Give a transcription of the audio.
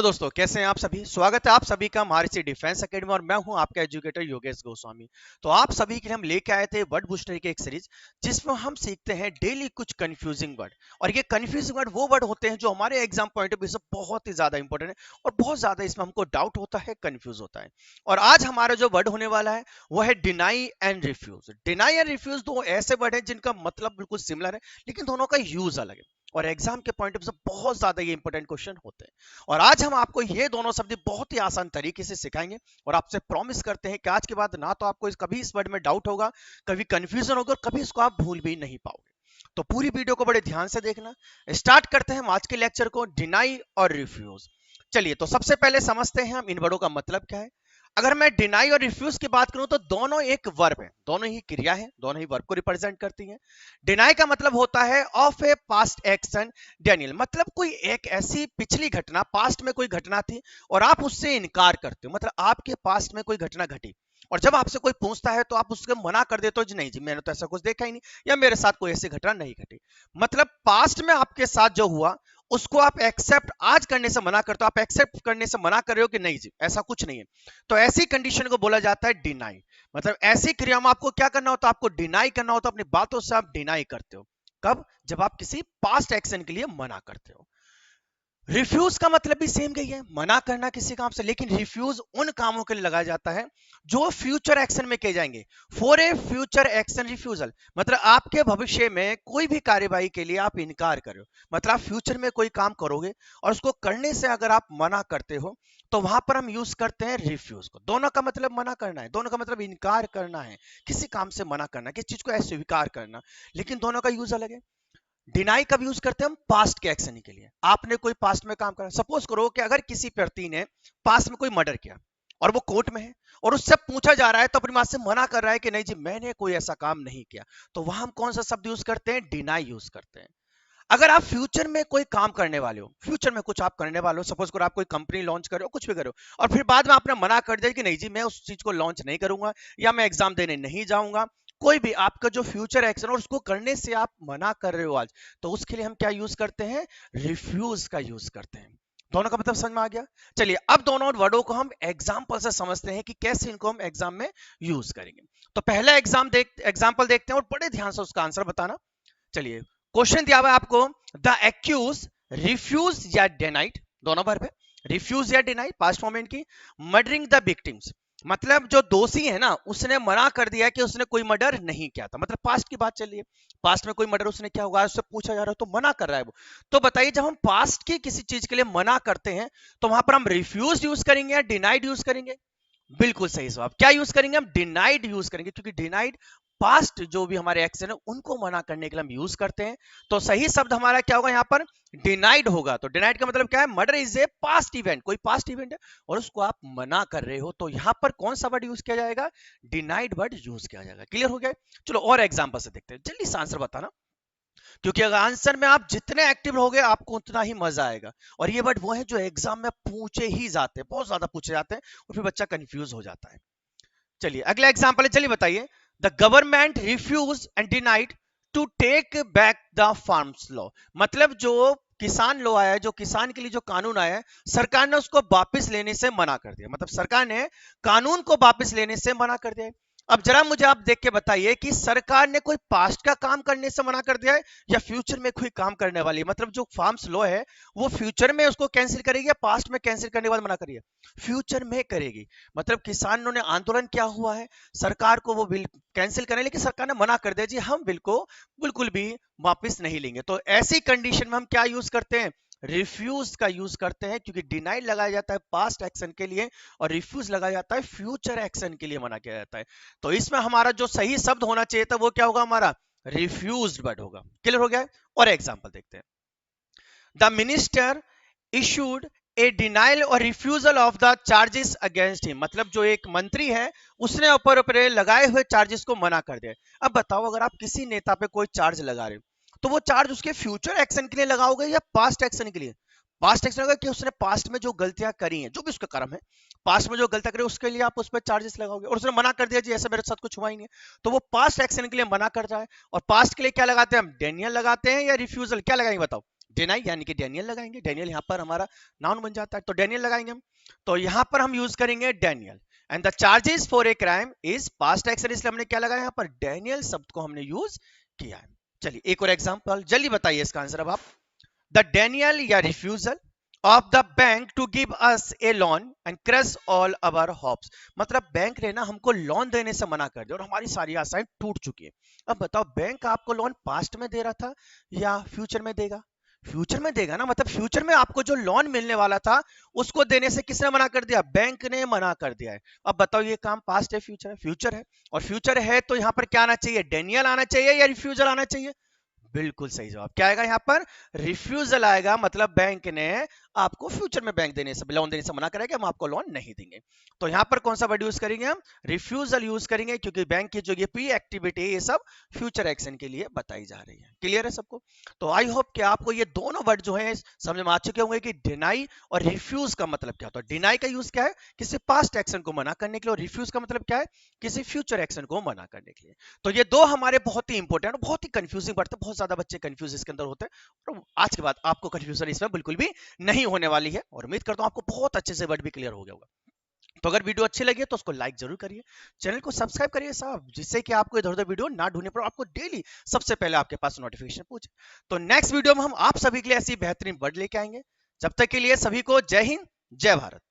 Hello दोस्तों, कैसे हैं आप सभी। स्वागत है आप सभी का हमारे से डिफेंस एकेडमी और मैं हूं आपका एजुकेटर योगेश गोस्वामी। तो आप सभी के लिए हम लेके आए थे वर्ड बूस्टर की एक सीरीज जिसमें हम सीखते हैं डेली कुछ कंफ्यूजिंग वर्ड। और ये कंफ्यूजिंग वर्ड वो वर्ड होते हैं जो हमारे एग्जाम पॉइंट ऑफ व्यू से बहुत ही ज्यादा इंपॉर्टेंट है और बहुत ज्यादा इसमें हमको डाउट होता है, कंफ्यूज होता है। और आज हमारा जो वर्ड होने वाला है वो है deny and refuse. Deny and refuse दो ऐसे वर्ड है जिनका मतलब बिल्कुल सिमिलर है लेकिन दोनों का यूज अलग है और एग्जाम के पॉइंट ऑफ व्यू से बहुत ज्यादा ये इंपॉर्टेंट क्वेश्चन होते हैं। और आज हम आपको ये दोनों शब्द बहुत ही आसान तरीके से सिखाएंगे और आपसे प्रॉमिस करते हैं कि आज के बाद ना तो आपको कभी इस वर्ड में डाउट होगा, कभी कंफ्यूजन होगा और कभी इसको आप भूल भी नहीं पाओगे। तो पूरी वीडियो को बड़े ध्यान से देखना। स्टार्ट करते हैं हम आज के लेक्चर को, डिनाई और रिफ्यूज। चलिए, तो सबसे पहले समझते हैं हम इन वर्डों का मतलब क्या है। अगर मैं डिनाई और रिफ्यूज की बात करूं तो दोनों एक वर्ब है, दोनों ही क्रिया है, दोनों ही वर्ब को रिप्रेजेंट करती हैं। डिनाई का मतलब होता है of A past action Daniel, मतलब कोई एक ऐसी पिछली घटना, पास्ट में कोई घटना थी और आप उससे इनकार करते हो, मतलब आपके पास्ट में कोई घटना घटी और जब आपसे कोई पूछता है तो आप उसके मना कर देते हो जी नहीं जी, मैंने तो ऐसा कुछ देखा ही नहीं या मेरे साथ कोई ऐसी घटना नहीं घटी। मतलब पास्ट में आपके साथ जो हुआ उसको आप एक्सेप्ट आज करने से मना करते हो, आप एक्सेप्ट करने से मना कर रहे हो कि नहीं जी ऐसा कुछ नहीं है। तो ऐसी कंडीशन को बोला जाता है डिनाई। मतलब ऐसी क्रिया में आपको क्या करना होता है, आपको डिनाई करना होता है, अपनी बातों से आप डिनाई करते हो। कब? जब आप किसी पास्ट एक्शन के लिए मना करते हो। रिफ्यूज का मतलब भी सेम गई है, मना करना किसी काम से, लेकिन रिफ्यूज उन कामों के लिए लगाया जाता है जो फ्यूचर एक्शन में किए जाएंगे। For a future action refusal, मतलब आपके भविष्य में कोई भी कार्यवाही के लिए आप इनकार कर रहे हो, मतलब आप फ्यूचर में कोई काम करोगे और उसको करने से अगर आप मना करते हो तो वहां पर हम यूज करते हैं रिफ्यूज को। दोनों का मतलब मना करना है, दोनों का मतलब इनकार करना है, किसी काम से मना करना, किसी चीज को अस्वीकार करना, लेकिन दोनों का यूज अलग है। डिनाई कब यूज करते हैं हम? पास्ट के एक्शन के लिए। आपने कोई पास्ट में काम करा, सपोज करो कि अगर किसी व्यक्ति ने पास्ट में कोई मर्डर किया और वो कोर्ट में है और उससे पूछा जा रहा है तो अपनी बात से मना कर रहा है कि नहीं जी मैंने कोई ऐसा काम नहीं किया, तो वहां हम कौन सा शब्द यूज करते हैं? डिनाई यूज करते हैं। अगर आप फ्यूचर में कोई काम करने वाले हो, फ्यूचर में कुछ आप करने वाले हो, सपोज करो आप कोई कंपनी लॉन्च कर रहे हो, कुछ भी करो और फिर बाद में आपने मना कर दिया कि नहीं जी मैं उस चीज को लॉन्च नहीं करूंगा या मैं एग्जाम देने नहीं जाऊंगा, कोई भी आपका जो फ्यूचर एक्शन और उसको करने से आप मना कर रहे हो आज, तो उसके लिए हम क्या यूज करते हैं? रिफ्यूज का यूज करते हैं। दोनों का मतलब समझ में आ गया। चलिए, अब दोनों वर्डों को हम एग्जाम्पल से समझते हैं कि कैसे इनको हम एग्जाम में यूज करेंगे। तो पहला एग्जाम्पल देखते हैं और बड़े ध्यान से उसका आंसर बताना। चलिए, क्वेश्चन दिया हुआ है आपको, द एक्यूज रिफ्यूज या डिनाइड, दोनों वर्ब है, रिफ्यूज या डिनाई पास्ट फॉर्म की, मर्डरिंग द विक्टिम्स, मतलब जो दोषी है ना उसने मना कर दिया कि उसने कोई मर्डर नहीं किया था, मतलब पास्ट की बात चल रही है, पास्ट में कोई मर्डर उसने किया होगा, उससे पूछा जा रहा है तो मना कर रहा है वो। तो बताइए, जब हम पास्ट की किसी चीज के लिए मना करते हैं तो वहां पर हम रिफ्यूज यूज करेंगे या डिनाइड यूज करेंगे? बिल्कुल सही जवाब, क्या यूज करेंगे हम? डिनाइड यूज करेंगे, क्योंकि डिनाइड पास्ट जो भी हमारे एक्शन है उनको मना करने के लिए हम यूज करते हैं। तो सही शब्द हमारा क्या होगा यहाँ पर? डिनाइड होगा। तो डिनाइड का मतलब क्या है? Murder is a past event, कोई पास्ट इवेंट है और उसको आप मना कर रहे हो, तो यहाँ पर कौन सा वर्ड यूज किया जाएगा? डिनाइड वर्ड यूज किया जाएगा। क्लियर हो गया? चलो और एग्जाम्पल से देखते हैं, जल्दी से आंसर बताना, क्योंकि अगर आंसर में आप जितने एक्टिव रहोगे आपको उतना ही मजा आएगा। और ये वर्ड वो है जो एग्जाम में पूछे ही जाते हैं, बहुत ज्यादा पूछे जाते हैं और फिर बच्चा कंफ्यूज हो जाता है। चलिए अगला एग्जांपल है, चलिए बताइए, the government refuse and denied to take back the farms law, मतलब जो किसान लॉ आया है, जो किसान के लिए जो कानून आया है, सरकार ने उसको वापस लेने से मना कर दिया, मतलब सरकार ने कानून को वापस लेने से मना कर दिया है। अब जरा मुझे आप देख के बताइए कि सरकार ने कोई पास्ट का काम करने से मना कर दिया है या फ्यूचर में कोई काम करने वाली है, मतलब जो फार्म्स लॉ है वो फ्यूचर में उसको कैंसिल करेगी या पास्ट में कैंसिल करने के बाद मना करेगी? फ्यूचर में करेगी। मतलब किसानों ने आंदोलन किया हुआ है, सरकार को वो बिल कैंसिल करने, लेकिन सरकार ने मना कर दिया जी हम बिल को बिल्कुल भी वापस नहीं लेंगे। तो ऐसी कंडीशन में हम क्या यूज करते हैं? रिफ्यूज का यूज करते हैं, क्योंकि डिनाई लगाया जाता है पास्ट एक्शन के लिए और रिफ्यूज लगाया जाता है फ्यूचर एक्शन के लिए, मना किया जाता है। तो इसमें हमारा जो सही शब्द होना चाहिए था वो क्या होगा? हमारा रिफ्यूज वर्ड होगा। क्लियर हो गया? और एग्जांपल देखते हैं, the minister issued a denial और refusal of the charges against him, मतलब जो एक मंत्री है उसने ऊपर लगाए हुए चार्जेस को मना कर दिया। अब बताओ, अगर आप किसी नेता पे कोई चार्ज लगा रहे हो तो वो चार्ज उसके फ्यूचर एक्शन के लिए लगाओगे या पास्ट एक्शन के लिए? पास्ट एक्शन होगा कि उसने पास्ट में जो गलतियां करी हैं, जो भी उसका कर्म है, पास्ट में जो गलतियां करी उसके लिए आप उस पर चार्जेस लगाओगे, और उसने मना कर दिया जी ऐसा मेरे साथ कुछ हुआ ही नहीं है, तो वो पास्ट एक्शन के लिए मना कर रहा है। और पास्ट के लिए क्या लगाते हैं हम? डेनियल लगाते हैं या रिफ्यूजल, क्या लगाएंगे बताओ? डिनाई यानी कि डेनियल लगाएंगे, डेनियल यहाँ पर हमारा नाउन बन जाता है, तो डेनियल लगाएंगे हम। तो यहाँ पर हम यूज करेंगे Daniel. And the charges for a crime is past action, इसलिए हमने क्या लगाया यहाँ पर, डेनियल शब्द को हमने यूज किया है। चलिए एक और एग्जांपल जल्दी बताइए इसका आंसर अब आप। द डेनियल या refusal of the bank to give us a loan and crush all our hopes, मतलब बैंक ने ना हमको लोन देने से मना कर दिया और हमारी सारी आशाएं टूट चुकी है। अब बताओ बैंक आपको लोन पास्ट में दे रहा था या फ्यूचर में देगा? फ्यूचर में देगा ना, मतलब फ्यूचर में आपको जो लोन मिलने वाला था उसको देने से किसने मना कर दिया? बैंक ने मना कर दिया है। अब बताओ ये काम पास्ट है फ्यूचर है? फ्यूचर है। और फ्यूचर है तो यहाँ पर क्या आना चाहिए? डेनियल आना चाहिए या रिफ्यूजल आना चाहिए? बिल्कुल सही जवाब क्या आएगा यहाँ पर? रिफ्यूजल आएगा, मतलब बैंक ने आपको फ्यूचर में बैंक देने से, लोन देने से मना करेगा, हम आपको लोन नहीं देंगे। तो यहाँ पर कौन सा वर्ड यूज करेंगे हम? रिफ्यूजल यूज करेंगे, क्योंकि बैंक की जो ये प्री एक्टिविटी ये सब फ्यूचर एक्शन के लिए बताई जा रही है। क्लियर है सबको? तो आई होप कि आपको ये दोनों वर्ड जो है समझ में आ चुके होंगे कि डिनाई और रिफ्यूज का मतलब क्या होता है। डिनाई का यूज क्या है? किसी पास्ट एक्शन को मना करने के लिए, और रिफ्यूज का मतलब क्या है? किसी फ्यूचर एक्शन को मना करने के लिए। तो ये दो हमारे बहुत ही इंपॉर्टेंट, बहुत ही कंफ्यूजिंग वर्ड थे, बहुत ज्यादा बच्चे कंफ्यूज इसके अंदर होते हैं, और आज के बाद आपको कंफ्यूजन इसमें बिल्कुल भी नहीं होने वाली है, और उम्मीद करता हूं आपको बहुत अच्छे से वर्ड भी क्लियर हो गया होगा। तो अगर वीडियो अच्छी लगी है तो उसको लाइक जरूर करिए, चैनल को सब्सक्राइब करिए साहब, जिससे कि आपको इधर उधर वीडियो ना ढूंढने पर आपको डेली सबसे पहले आपके पास नोटिफिकेशन पहुंचे। तो नेक्स्ट वीडियो में हम आप सभी के लिए ऐसी बेहतरीन वर्ड लेके आएंगे। जब तक के लिए सभी को जय हिंद, जय भारत।